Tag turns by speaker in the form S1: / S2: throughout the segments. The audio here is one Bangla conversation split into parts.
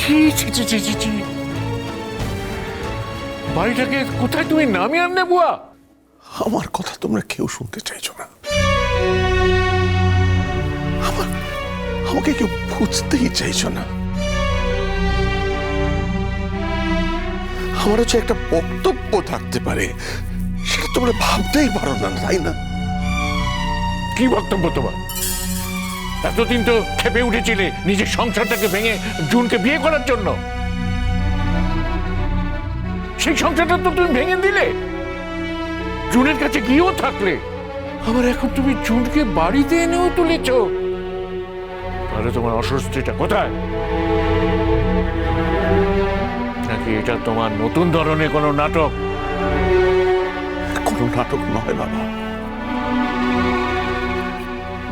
S1: ছি ছি ছি ছি ছি ছি, বাড়িটাকে কোথায় তুমি নামিয়ে আনলে বুয়া?
S2: আমার কথা তোমরা কেউ শুনতে চাইছো না। আমাকে কেউ বুঝতেই চাইছো না। আমার হচ্ছে একটা বক্তব্য থাকতে পারে, সেটা তোমরা ভাবতেই পারো না, তাই না?
S1: কি বক্তব্য তোমার? এতদিন তো খেপে উঠেছিলে নিজের সংসারটাকে ভেঙে জুনকে বিয়ে করার জন্য। সেই সংসারটা তো তুমি ভেঙে দিলে, জুনের কাছে গিয়েও থাকলে, আবার এখন তুমি জুনকে বাড়িতে এনেও তুলেছ। তাহলে তোমার অস্বস্তিটা কোথায়? নাকি এটা তোমার নতুন ধরনের কোনো নাটক?
S2: কোনো নাটক নয় বাবা,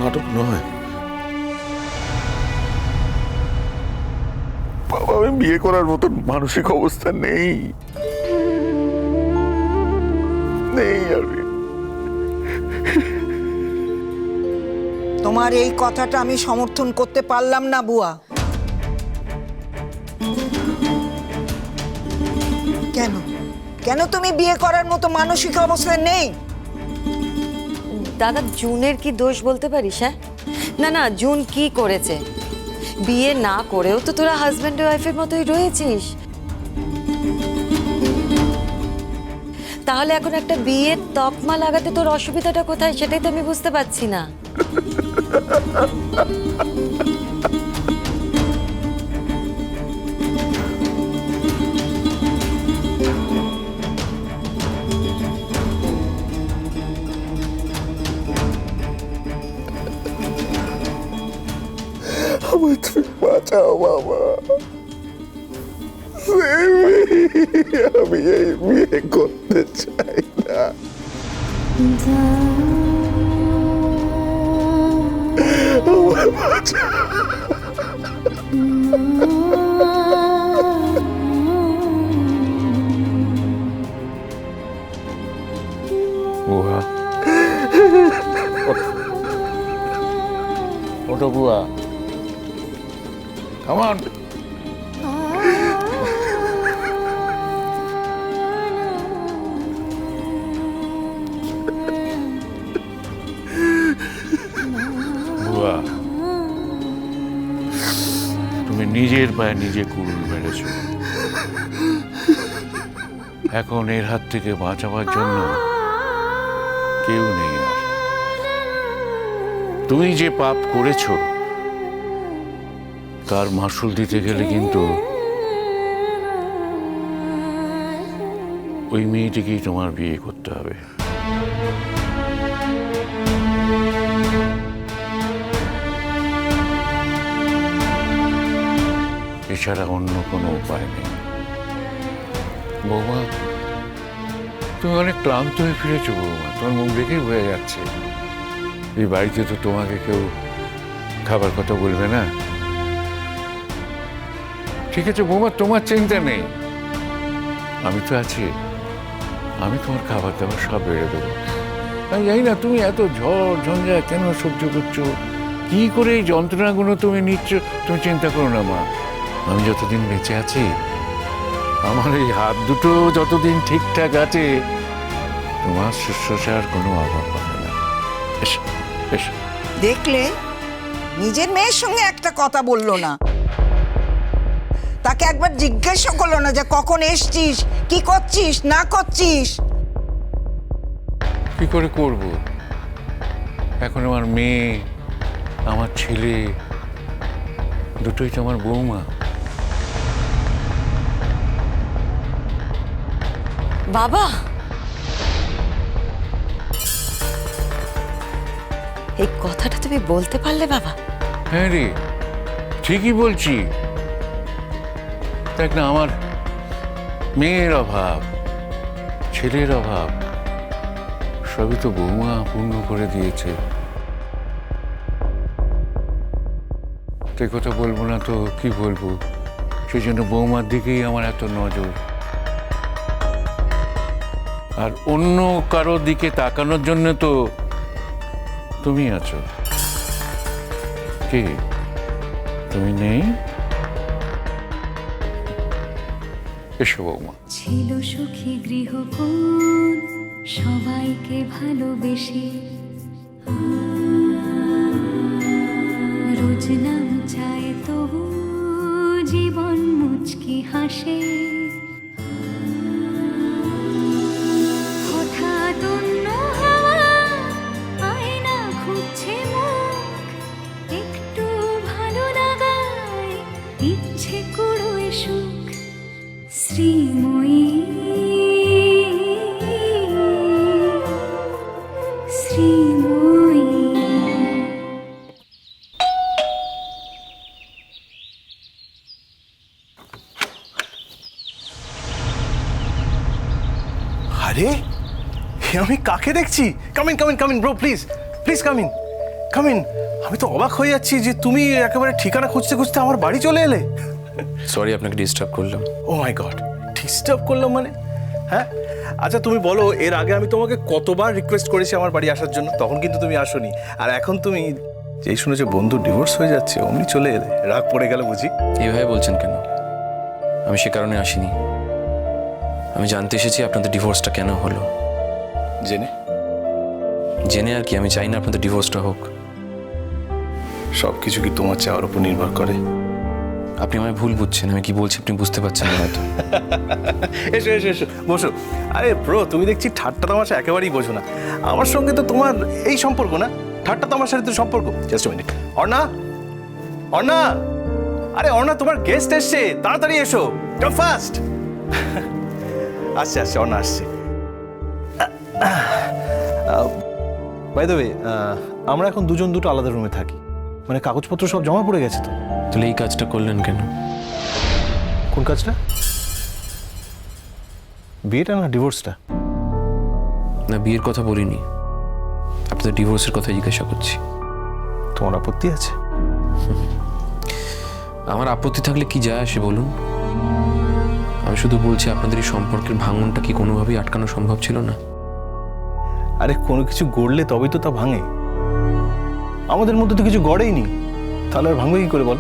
S2: নাটক নয় বাবা। আমি বিয়ে করার মতন মানসিক অবস্থা নেই, নেই আমি।
S3: তোমার এই কথাটা আমি সমর্থন করতে পারলাম না বুয়া। কেন কেন তুমি বিয়ে করার মতো মানসিক অবস্থায় নেই?
S4: দাদা, জুনের কি দোষ বলতে পারিস? হ্যাঁ, না না, জুন কি করেছে? বিয়ে না করেও তো তোরা হাজব্যান্ড ওয়াইফের মতোই রয়েছিস। তাহলে এখন একটা বিয়ের তকমা লাগাতে তোর অসুবিধাটা কোথায়, সেটাই তো আমি বুঝতে পারছি না।
S2: আমায় তুমি বাঁচাও বাবা, আমি এই বিয়ে করতে চাই না। আমায় বাঁচাও।
S1: বুয়া, ওটো বুয়া, কাম অন। বুয়া, তুমি নিজের পায়ে নিজে কুড়ুল মেরেছ। এখন এর হাত থেকে বাঁচাবার জন্য কেউ নেই আর। তুমি যে পাপ করেছ তার মাসুল দিতে গেলে কিন্তু ওই মেয়েটিকেই তোমার বিয়ে করতে হবে। এছাড়া অন্য কোনো উপায় নেই। বৌমা, তুমি অনেক ক্লান্ত হয়ে ফিরেছো বৌমা, তোমার মুখ দেখেই হয়ে যাচ্ছে। এই বাড়িতে তো তোমাকে কেউ খাবার কথা বলবে না। ঠিক আছে বৌমা, তোমার চিন্তা নেই, আমি তো আছি। আমি তোমার খাবার দাবার সব বেড়ে দেবো। আমি জানি না তুমি এত ঝড় ঝঞ্ঝা কেন সহ্য করছো, কি করে এই যন্ত্রণাগুলো তুমি নিচ্ছ। তুমি চিন্তা করো না মা, আমি যতদিন বেঁচে আছি, আমার এই হাত দুটো যতদিন ঠিকঠাক আছে, তোমার শুশ্রূষার কোনো অভাব হবে না। এসো এসো।
S3: দেখলে, নিজের মেয়ের সঙ্গে একটা কথা বললো না, তাকে একবার জিজ্ঞাসা করলো না যে কখন এসছিস, কি করছিস না করছিস।
S1: কি করে করব? এখন আমার মেয়ে, আমার ছেলে দুটোই তো আমার বৌমা।
S4: বাবা, এই কথাটা তুমি বলতে পারলে বাবা?
S1: হ্যাঁ রে, ঠিকই বলছি। দেখ না, আমার মেয়ের অভাব, ছেলের অভাব সবই তো বৌমা পূর্ণ করে দিয়েছে। সে কথা বলবো না তো কি বলবো, সেই জন্য বৌমার দিকেই আমার এত নজর। আর অন্য কারো দিকে তাকানোর জন্য তো তুমি আছো। কি তুমি নেই? এসো বৌমা।
S5: ছিল সুখী গৃহকোণ সবাইকে ভালোবেসে, রোজ নাম চায় তবু জীবন মুচকি হাসে। হঠাৎ অন্য হাওয়া আয়না খুঁজছে মুখ, একটু ভালো লাগায় ইচ্ছে কুড়োয় সুখ। শ্রীময়ী শ্রীময়ী।
S6: আরে আমি কাকে দেখছি? Come in come in come in bro, please please come in come in. আমি তো অবাক হয়ে যাচ্ছি যে তুমি একেবারে ঠিকানা খুঁজতে খুঁজতে আমার বাড়ি চলে এলে।
S7: সরি আপনাকে ডিস্টার্ব করলাম।
S6: ও মাই গড, ডিস্টার্ব করলাম মানে? হ্যাঁ আচ্ছা তুমি বলো, এর আগে আমি তোমাকে কতবার রিকোয়েস্ট করেছি আমার বাড়ি আসার জন্য, তখন কিন্তু তুমি আসোনি। আর এখন তুমি যেই শুনেছো বন্ধু ডিভোর্স হয়ে যাচ্ছে অমনি চলে এলে, রাগ পড়ে গেল বুঝি?
S7: এইভাবে বলছেন কেন? আমি সে কারণে আসিনি। আমি জানতে এসেছি আপনাদের ডিভোর্সটা কেন হলো।
S6: জেনে?
S7: জেনে আর কি, আমি চাই না আপনাদের ডিভোর্সটা হোক।
S6: সব কিছু কি তোমার চাওয়ার উপর নির্ভর করে?
S7: আপনি আমায় ভুল বুঝছেন, আমি কি বলছি আপনি বুঝতে পারছেন না হয়তো।
S6: এসো এসো এসো বসো। আরে ব্রো তুমি দেখছি ঠাট্টা তামাশা একেবারেই বোঝো না। আমার সঙ্গে তো তোমার এই সম্পর্ক না, ঠাট্টা তামাশার তো সম্পর্ক। Just minute. অর্ণা, অর্ণা, আরে অর্ণা তোমার গেস্ট এসছে, তাড়াতাড়ি এসো, কাম ফাস্ট। আসছে আসছে, অর্ণা আসছে। বাই দ্য ওয়ে, আমরা এখন দুজন দুটো আলাদা রুমে থাকি, মানে কাগজপত্র সব জমা পড়ে গেছে তো।
S7: তাহলে এই কাজটা করলেন কেন?
S6: কোন কাজটা? বিয়েটা না ডিভোর্সটা?
S7: না, বিয়ের কথা বলিনি, আপনাদের ডিভোর্সের কথা জিজ্ঞাসা করছি।
S6: তোমার আপত্তি আছে?
S7: আমার আপত্তি থাকলে কি যায় আসে বলুন? আমি শুধু বলছি আপনাদের এই সম্পর্কের ভাঙনটা কি কোনোভাবেই আটকানো সম্ভব ছিল না?
S6: আরে কোনো কিছু গড়লে তবেই তো তা ভাঙে। আমাদের মধ্যে তো কিছু গড়েই নি, তাহলে আর ভাঙবে কি করে বল?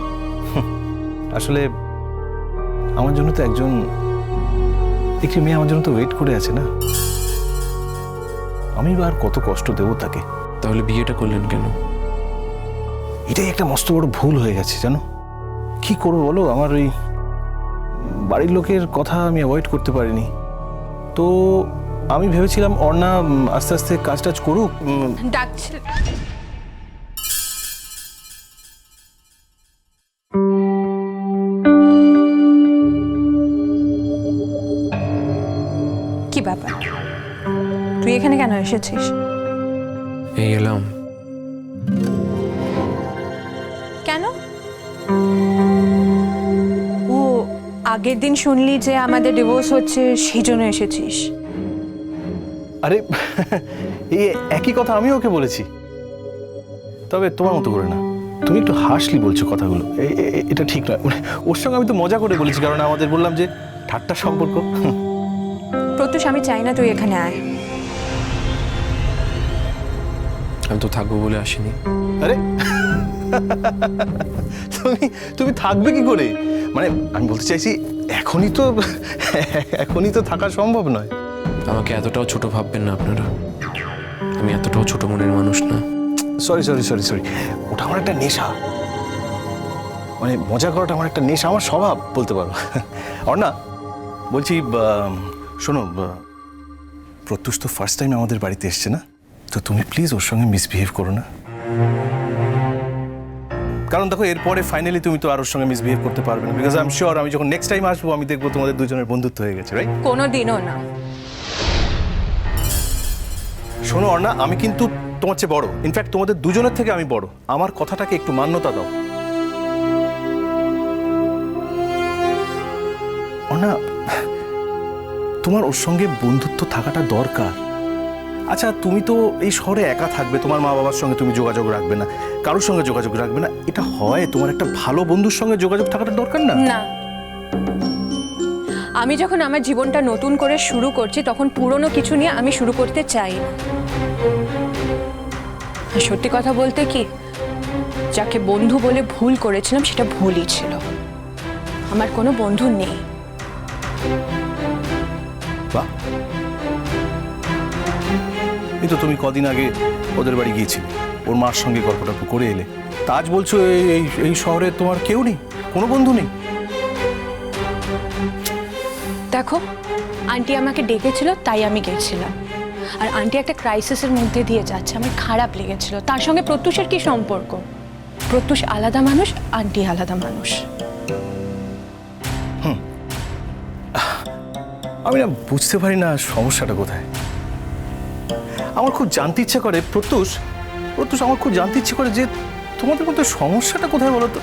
S6: আসলে আমার জন্য তো একটি মেয়ে আমার জন্য তো ওয়েট করে আছে না। আমি আর কত কষ্ট দেবো তাকে?
S7: তাহলে বিয়েটা করলেন কেন?
S6: এটাই একটা মস্ত বড় ভুল হয়ে গেছে জানো। কি করবো বলো, আমার ওই বাড়ির লোকের কথা আমি অ্যাভয়েড করতে পারিনি। তো আমি ভেবেছিলাম অর্ণা আস্তে আস্তে কাজ টাজ করুক।
S8: ডাকছিল। কি ব্যাপার, তুই এখানে কেন এসেছিস?
S7: এই এলাম।
S8: কেন? ও, আগের দিন শুনলি যে আমাদের ডিভোর্স হচ্ছে, সেই জন্য এসেছিস?
S6: আরে এই একই কথা আমি ওকে বলেছি, তবে তোমার মতো করে না। তুমি একটু হাসলি বলছো কথাগুলো, এটা ঠিক নয়। ওর সঙ্গে আমি তো মজা করে বলেছি, কারণ আমাদের বললাম যে ঠাট্টার সম্পর্ক।
S8: প্রত্যুষ, আমি চাই না তুই এখানে আয়।
S7: আমি তো থাকবো বলে আসিনি।
S6: আরে তুমি থাকবে কি করে? মানে আমি বলতে চাইছি এখনই তো থাকা সম্ভব নয়।
S7: আমাকে এতটাও ছোট ভাববেন না আপনারা, আমি এতটাও ছোট মনের মানুষ না।
S6: সরি সরি সরি সরি, ওটা আমার একটা নেশা, মানে মজা করাটা আমার একটা নেশা, আমার স্বভাব বলতে পারো। অর্ণা বলছি, শোনো, প্রত্যুষ তো ফার্স্ট টাইম আমাদের বাড়িতে এসছে না, তো তুমি প্লিজ ওর সঙ্গে মিসবিহেভ করো না। কারণ দেখো এরপরে ফাইনালি তুমি তো আর ওর সঙ্গে মিসবিহেভ করতে পারবে না, বিকজ আই এম শিওর আমি যখন নেক্সট টাইম আসবো আমি দেখবো তোমাদের দুজনের বন্ধুত্ব হয়ে গেছে, রাইট?
S8: কোনোদিনও না।
S6: শোনো অর্ণা, আমি কিন্তু তোমার চেয়ে বড়, ইনফ্যাক্ট তোমাদের দুজনের থেকে আমি বড়, আমার কথাটাকে একটু মান্যতা দাও। অর্ণা, তোমার ওর সঙ্গে বন্ধুত্ব থাকাটা দরকার। আচ্ছা তুমি তো এই শহরে একা থাকবে, তোমার মা বাবার সঙ্গে তুমি যোগাযোগ রাখবে না, কারোর সঙ্গে যোগাযোগ রাখবে না, এটা হয়? তোমার একটা ভালো বন্ধুর সঙ্গে যোগাযোগ থাকাটা দরকার না?
S8: না, আমি যখন আমার জীবনটা নতুন করে শুরু করছি তখন পুরনো কিছু নিয়ে আমি শুরু করতে চাই না। আর সত্যি কথা বলতে কি, যাকে বন্ধু বলে ভুল করেছিলাম সেটা ভুলই ছিল। আমার কোনো বন্ধু নেই।
S6: বাহ, এই তো তুমি কদিন আগে ওদের বাড়ি গিয়েছিলে, ওর মার সঙ্গে গল্পটা করে এলে। তা আজ বলছো এই শহরে তোমার কেউ নেই, কোনো বন্ধু নেই?
S8: দেখো, আন্টি আমাকে ডেকেছিল তাই আমি গেছিলাম। আর আন্টি একটা ক্রাইসিসের মধ্যে দিয়ে যাচ্ছে, আমার খারাপ লেগেছিল। তার সঙ্গে প্রত্যুষের কি সম্পর্ক? প্রত্যুষ আলাদা মানুষ, আন্টি আলাদা মানুষ।
S6: আমি না বুঝতে পারি না সমস্যাটা কোথায়। আমার খুব জানতে ইচ্ছে করে প্রত্যুষ, আমার খুব জানতে ইচ্ছে করে যে তোমাদের মধ্যে সমস্যাটা কোথায় বলো তো?